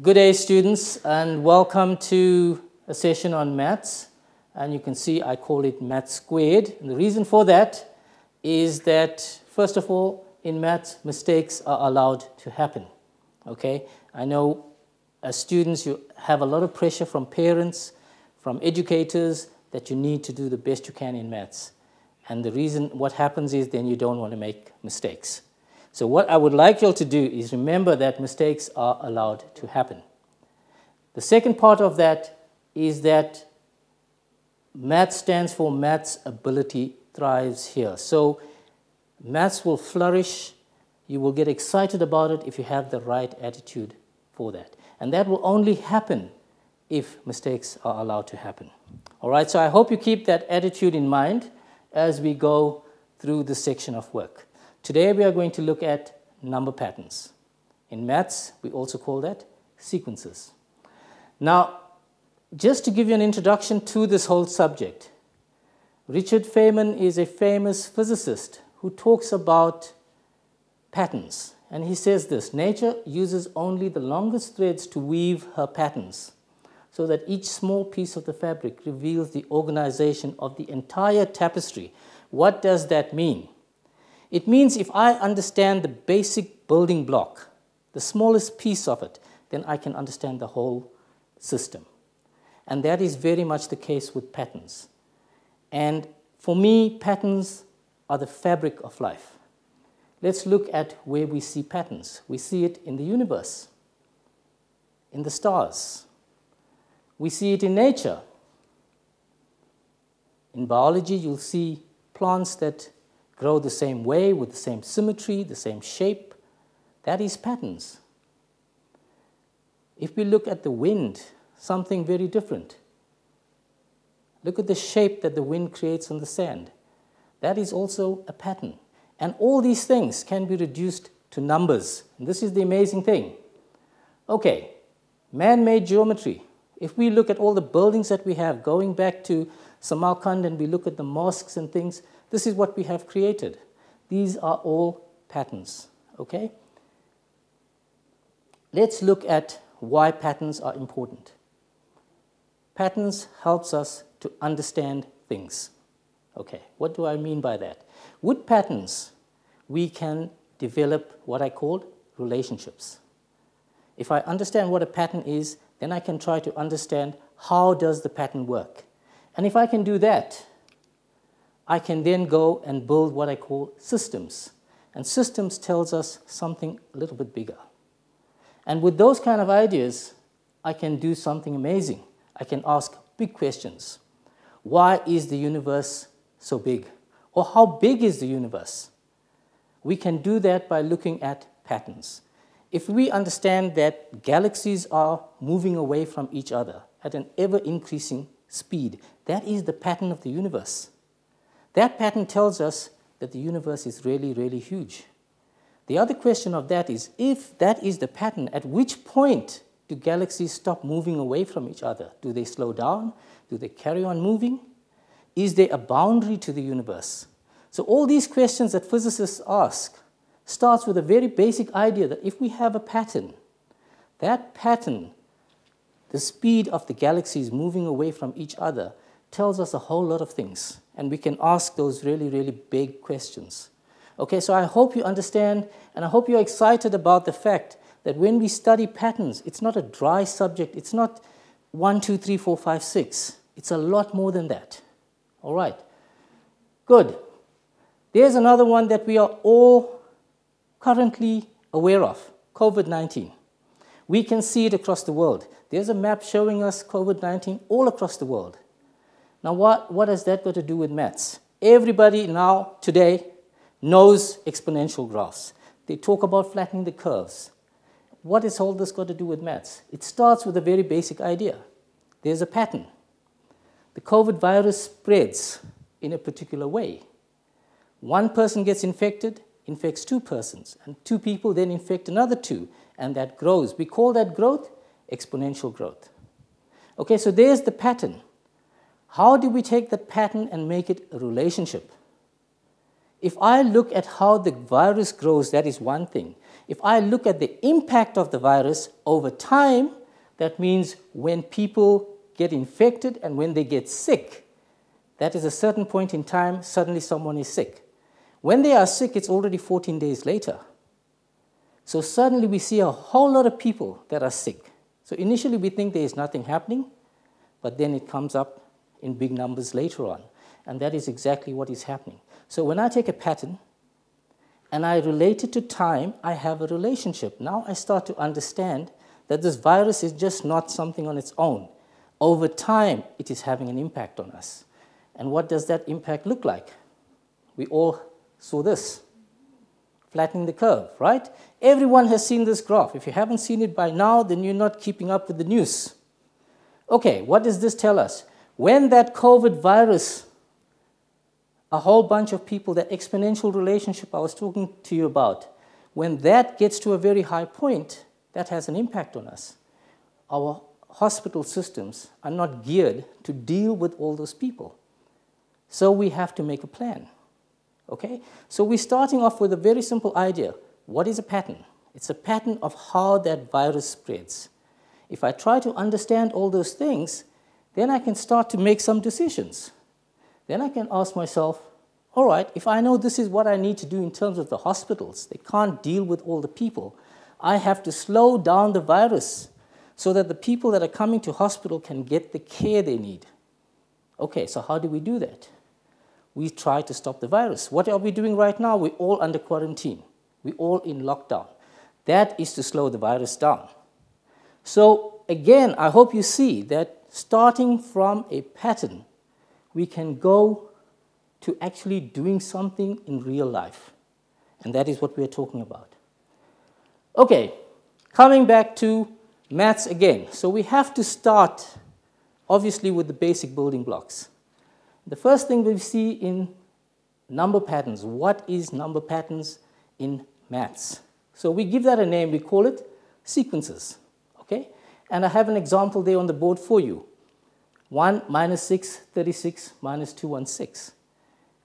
Good day, students, and welcome to a session on maths. And you can see I call it math squared. And the reason for that is that, first of all, in maths, mistakes are allowed to happen. Okay? I know as students you have a lot of pressure from parents, from educators, that you need to do the best you can in maths. And the reason what happens is then you don't want to make mistakes. So what I would like you all to do is remember that mistakes are allowed to happen. The second part of that is that maths stands for maths ability thrives here. So maths will flourish. You will get excited about it if you have the right attitude for that. And that will only happen if mistakes are allowed to happen. All right, so I hope you keep that attitude in mind as we go through this section of work. Today we are going to look at number patterns. In maths, we also call that sequences. Now, just to give you an introduction to this whole subject, Richard Feynman is a famous physicist who talks about patterns. And he says this: nature uses only the longest threads to weave her patterns, so that each small piece of the fabric reveals the organization of the entire tapestry. What does that mean? It means if I understand the basic building block, the smallest piece of it, then I can understand the whole system. And that is very much the case with patterns. And for me, patterns are the fabric of life. Let's look at where we see patterns. We see it in the universe, in the stars. We see it in nature. In biology, you'll see plants that grow the same way, with the same symmetry, the same shape. That is patterns. If we look at the wind, something very different. Look at the shape that the wind creates on the sand. That is also a pattern. And all these things can be reduced to numbers. And this is the amazing thing. Okay, man-made geometry. If we look at all the buildings that we have, going back to Samarkand, and we look at the mosques and things, this is what we have created. These are all patterns, okay? Let's look at why patterns are important. Patterns helps us to understand things. Okay, what do I mean by that? With patterns, we can develop what I call relationships. If I understand what a pattern is, then I can try to understand how does the pattern work. And if I can do that, I can then go and build what I call systems. And systems tells us something a little bit bigger. And with those kind of ideas, I can do something amazing. I can ask big questions. Why is the universe so big? Or how big is the universe? We can do that by looking at patterns. If we understand that galaxies are moving away from each other at an ever-increasing speed, that is the pattern of the universe. That pattern tells us that the universe is really, really huge. The other question of that is, if that is the pattern, at which point do galaxies stop moving away from each other? Do they slow down? Do they carry on moving? Is there a boundary to the universe? So all these questions that physicists ask starts with a very basic idea that if we have a pattern, that pattern, the speed of the galaxies moving away from each other, tells us a whole lot of things. And we can ask those really, really big questions. Okay, so I hope you understand, and I hope you're excited about the fact that when we study patterns, it's not a dry subject. It's not 1, 2, 3, 4, 5, 6. It's a lot more than that. All right, good. There's another one that we are all currently aware of, COVID-19. We can see it across the world. There's a map showing us COVID-19 all across the world. Now, what has that got to do with maths? Everybody now, today, knows exponential graphs. They talk about flattening the curves. What has all this got to do with maths? It starts with a very basic idea. There's a pattern. The COVID virus spreads in a particular way. One person gets infected, infects 2 persons, and 2 people then infect another 2, and that grows. We call that growth exponential growth. Okay, so there's the pattern. How do we take that pattern and make it a relationship? If I look at how the virus grows, that is one thing. If I look at the impact of the virus over time, that means when people get infected and when they get sick, that is a certain point in time, suddenly someone is sick. When they are sick, it's already 14 days later. So suddenly we see a whole lot of people that are sick. So initially we think there is nothing happening, but then it comes up in big numbers later on. And that is exactly what is happening. So when I take a pattern and I relate it to time, I have a relationship. Now I start to understand that this virus is just not something on its own. Over time, it is having an impact on us. And what does that impact look like? We all saw this, flattening the curve, right? Everyone has seen this graph. If you haven't seen it by now, then you're not keeping up with the news. Okay, what does this tell us? When that COVID virus, a whole bunch of people, that exponential relationship I was talking to you about, when that gets to a very high point, that has an impact on us. Our hospital systems are not geared to deal with all those people. So we have to make a plan. Okay? So we're starting off with a very simple idea. What is a pattern? It's a pattern of how that virus spreads. If I try to understand all those things, then I can start to make some decisions. Then I can ask myself, all right, if I know this is what I need to do in terms of the hospitals, they can't deal with all the people, I have to slow down the virus so that the people that are coming to hospital can get the care they need. Okay, so how do we do that? We try to stop the virus. What are we doing right now? We're all under quarantine. We're all in lockdown. That is to slow the virus down. So again, I hope you see that starting from a pattern, we can go to actually doing something in real life. And that is what we're talking about. Okay, coming back to maths again. So we have to start, obviously, with the basic building blocks. The first thing we see in number patterns, what is number patterns in maths? So we give that a name, we call it sequences, okay? And I have an example there on the board for you. 1 minus 6, 36, minus 216.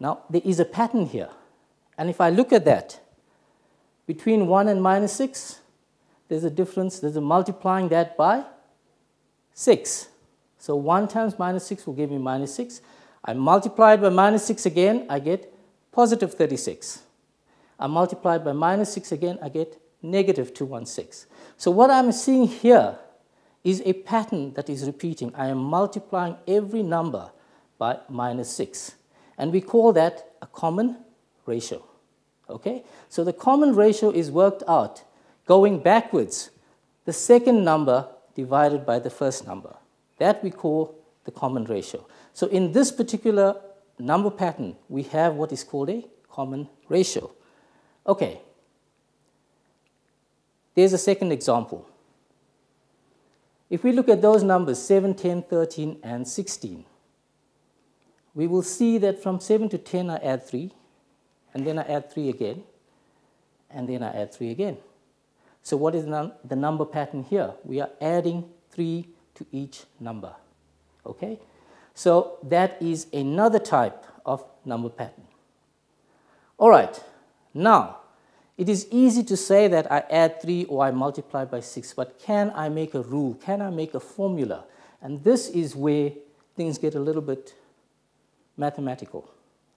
Now, there is a pattern here. And if I look at that, between 1 and minus 6, there's a difference, there's a multiplying that by 6. So 1 times minus 6 will give me minus 6. I multiply it by minus 6 again, I get positive 36. I multiply it by minus 6 again, I get negative 216. So what I'm seeing here is a pattern that is repeating. I am multiplying every number by minus 6. And we call that a common ratio. Okay? So the common ratio is worked out going backwards, the second number divided by the first number. That we call the common ratio. So in this particular number pattern, we have what is called a common ratio. Okay. There's a second example. If we look at those numbers, 7, 10, 13, and 16, we will see that from 7 to 10, I add 3, and then I add 3 again, and then I add 3 again. So what is the number pattern here? We are adding 3 to each number. Okay? So that is another type of number pattern. All right. Now, it is easy to say that I add 3 or I multiply by 6, but can I make a rule? Can I make a formula? And this is where things get a little bit mathematical.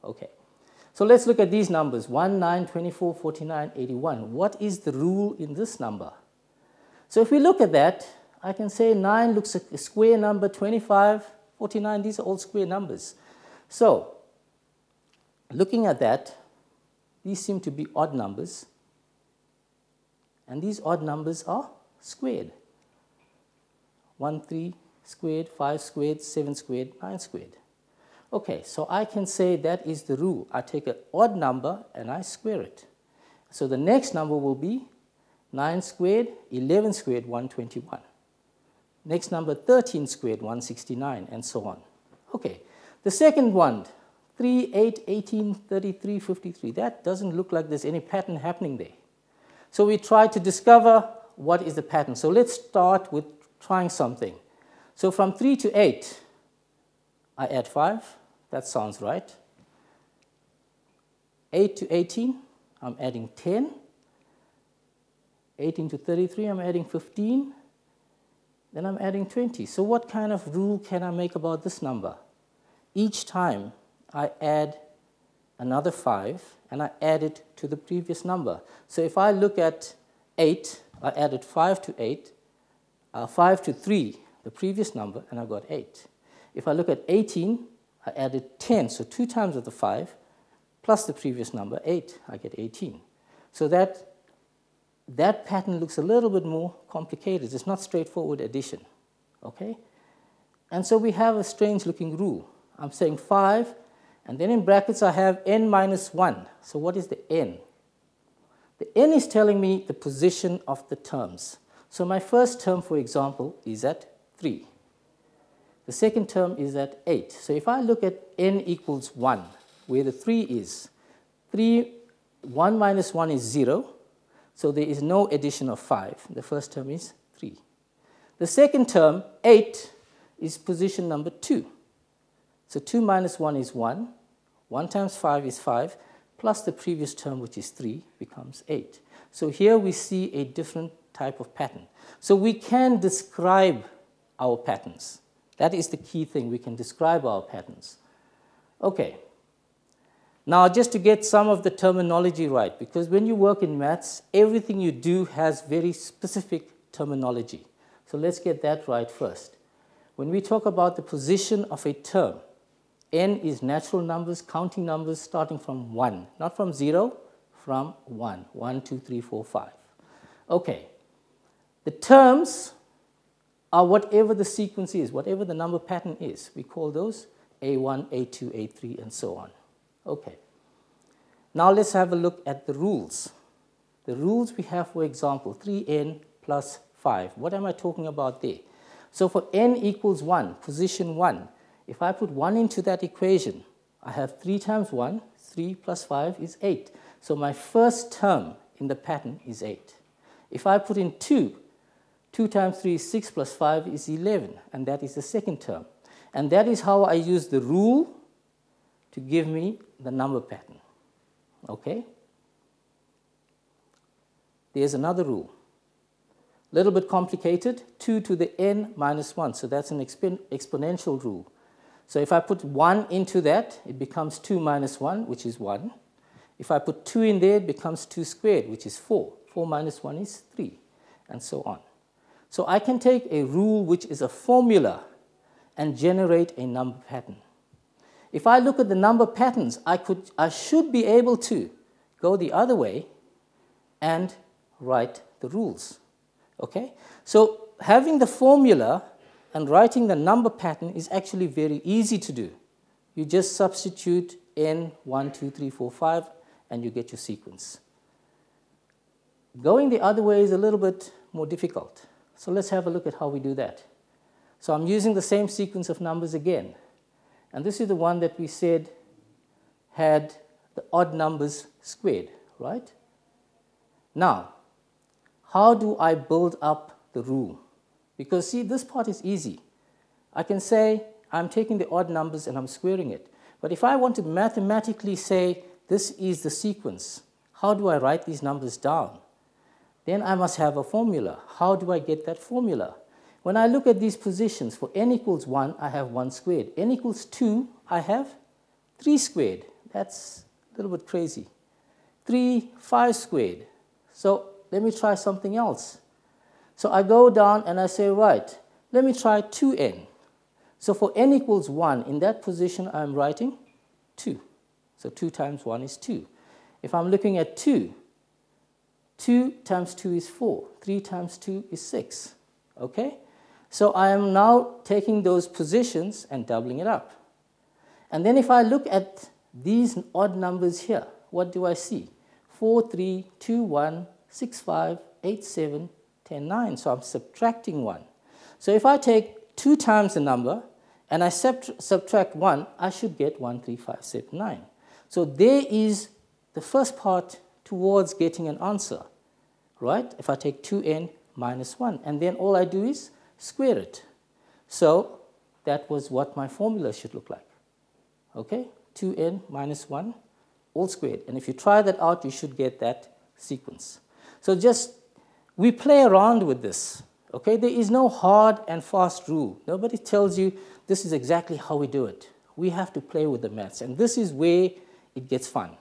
Okay. So let's look at these numbers, 1, 9, 24, 49, 81. What is the rule in this number? So if we look at that, I can say 9 looks like a square number, 25, 49, these are all square numbers. So looking at that, these seem to be odd numbers. And these odd numbers are squared. 1, 3 squared, 5 squared, 7 squared, 9 squared. Okay, so I can say that is the rule. I take an odd number and I square it. So the next number will be 9 squared, 11 squared, 121. Next number, 13 squared, 169, and so on. Okay, the second one, 3, 8, 18, 33, 53. That doesn't look like there's any pattern happening there. So we try to discover what is the pattern. So let's start with trying something. So from 3 to 8, I add 5. That sounds right. 8 to 18, I'm adding 10. 18 to 33, I'm adding 15. Then I'm adding 20. So what kind of rule can I make about this number? Each time I add another 5, and I add it to the previous number. So if I look at 8, I added 5 to 8, 5 to 3, the previous number, and I got 8. If I look at 18, I added 10, so 2 times of the 5, plus the previous number, 8, I get 18. So that pattern looks a little bit more complicated. It's not straightforward addition, okay? And so we have a strange looking rule. I'm saying 5, and then in brackets I have n minus 1. So what is the n? The n is telling me the position of the terms. So my first term, for example, is at 3. The second term is at 8. So if I look at n equals 1, where the 3 is, 1 minus 1 is 0. So there is no addition of 5. The first term is 3. The second term, 8, is position number 2. So 2 minus 1 is 1. 1 times 5 is 5, plus the previous term, which is 3, becomes 8. So here we see a different type of pattern. So we can describe our patterns. That is the key thing. We can describe our patterns. Okay. Now, just to get some of the terminology right, because when you work in maths, everything you do has very specific terminology. So let's get that right first. When we talk about the position of a term, n is natural numbers, counting numbers starting from 1, not from 0, from 1. 1, 2, 3, 4, 5. Okay. The terms are whatever the sequence is, whatever the number pattern is. We call those A1, A2, A3, and so on. Okay. Now let's have a look at the rules. The rules we have, for example, 3n plus 5. What am I talking about there? So for n equals 1, position 1, if I put 1 into that equation, I have 3 times 1, 3 plus 5 is 8. So my first term in the pattern is 8. If I put in 2, 2 times 3 is 6 plus 5 is 11, and that is the second term. And that is how I use the rule to give me the number pattern. Okay? There's another rule. A little bit complicated, 2 to the n minus 1. So that's an exponential rule. So if I put 1 into that, it becomes 2 minus 1, which is 1. If I put 2 in there, it becomes 2 squared, which is 4. 4 minus 1 is 3, and so on. So I can take a rule which is a formula and generate a number pattern. If I look at the number patterns, I should be able to go the other way and write the rules. Okay? So having the formula and writing the number pattern is actually very easy to do. You just substitute n, 1, 2, 3, 4, 5, and you get your sequence. Going the other way is a little bit more difficult. So let's have a look at how we do that. So I'm using the same sequence of numbers again. And this is the one that we said had the odd numbers squared, right? Now, how do I build up the rule? Because see, this part is easy. I can say I'm taking the odd numbers and I'm squaring it. But if I want to mathematically say this is the sequence, how do I write these numbers down? Then I must have a formula. How do I get that formula? When I look at these positions, for n equals 1, I have 1 squared. n equals 2, I have 3 squared. That's a little bit crazy. 3, 5 squared. So let me try something else. So I go down and I say, right, let me try 2n. So for n equals 1, in that position, I'm writing 2. So 2 times 1 is 2. If I'm looking at 2, 2 times 2 is 4. 3 times 2 is 6. Okay? So I am now taking those positions and doubling it up. And then if I look at these odd numbers here, what do I see? 4, 3, 2, 1, 6, 5, 8, 7, 10, 9. So I'm subtracting 1. So if I take 2 times the number and I subtract 1, I should get 1, 3, 5, 7, 9. So there is the first part towards getting an answer, right? If I take 2n minus 1, and then all I do is square it. So that was what my formula should look like. Okay, 2n minus 1 all squared. And if you try that out, you should get that sequence. So we play around with this. Okay, there is no hard and fast rule. Nobody tells you this is exactly how we do it. We have to play with the maths, and this is where it gets fun.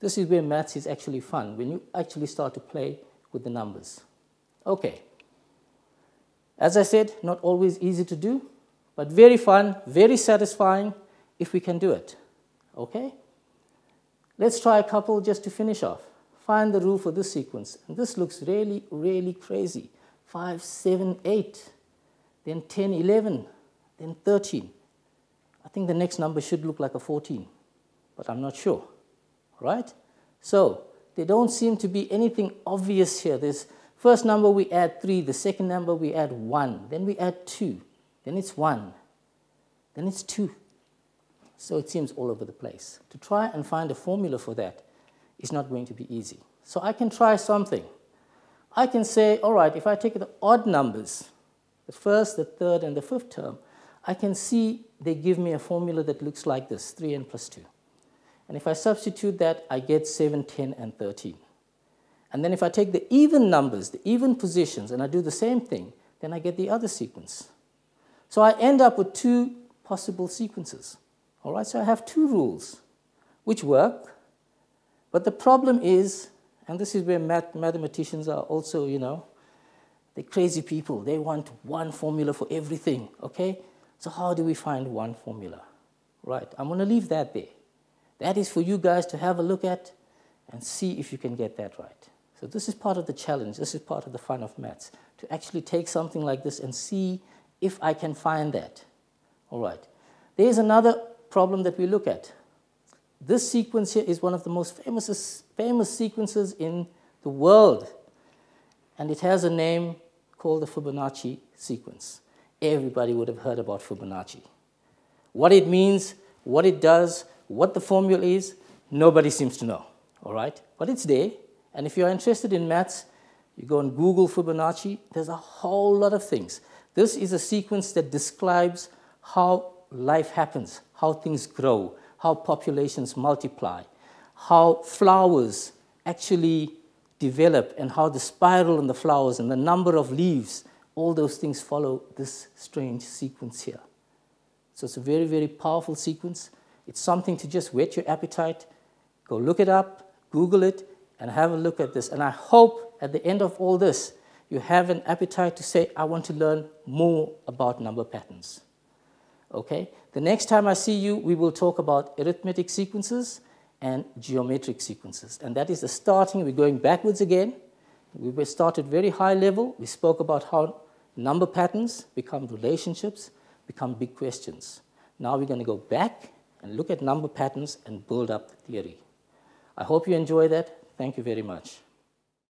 This is where maths is actually fun, when you actually start to play with the numbers. Okay. As I said, not always easy to do, but very fun, very satisfying if we can do it. Okay? Let's try a couple just to finish off. Find the rule for this sequence. And this looks really, really crazy. 5, 7, 8, then 10, 11, then 13. I think the next number should look like a 14, but I'm not sure. Right? So there don't seem to be anything obvious here. This first number we add 3, the second number we add 1, then we add 2, then it's 1, then it's 2. So it seems all over the place. To try and find a formula for that is not going to be easy. So I can try something. I can say, all right, if I take the odd numbers, the first, the third, and the fifth term, I can see they give me a formula that looks like this, 3n plus 2. And if I substitute that, I get 7, 10, and 13. And then if I take the even numbers, the even positions, and I do the same thing, then I get the other sequence. So I end up with 2 possible sequences. All right, so I have 2 rules which work, but the problem is, and this is where mathematicians are also, they're crazy people. They want one formula for everything, okay? So how do we find one formula? Right, I'm going to leave that there. That is for you guys to have a look at and see if you can get that right. So this is part of the challenge. This is part of the fun of maths, to actually take something like this and see if I can find that. All right. There's another problem that we look at. This sequence here is one of the most famous sequences in the world, and it has a name called the Fibonacci sequence. Everybody would have heard about Fibonacci. What it means, what it does, what the formula is, nobody seems to know, all right? But it's there, and if you're interested in maths, you go and Google Fibonacci, there's a whole lot of things. This is a sequence that describes how life happens, how things grow, how populations multiply, how flowers actually develop, and how the spiral in the flowers and the number of leaves, all those things follow this strange sequence here. So it's a very, very powerful sequence. It's something to just whet your appetite. Go look it up, Google it, and have a look at this. And I hope at the end of all this, you have an appetite to say, I want to learn more about number patterns. Okay? The next time I see you, we will talk about arithmetic sequences and geometric sequences. And that is the starting. We're going backwards again. We started very high level. We spoke about how number patterns become relationships, become big questions. Now we're going to go back and look at number patterns and build up the theory. I hope you enjoy that. Thank you very much.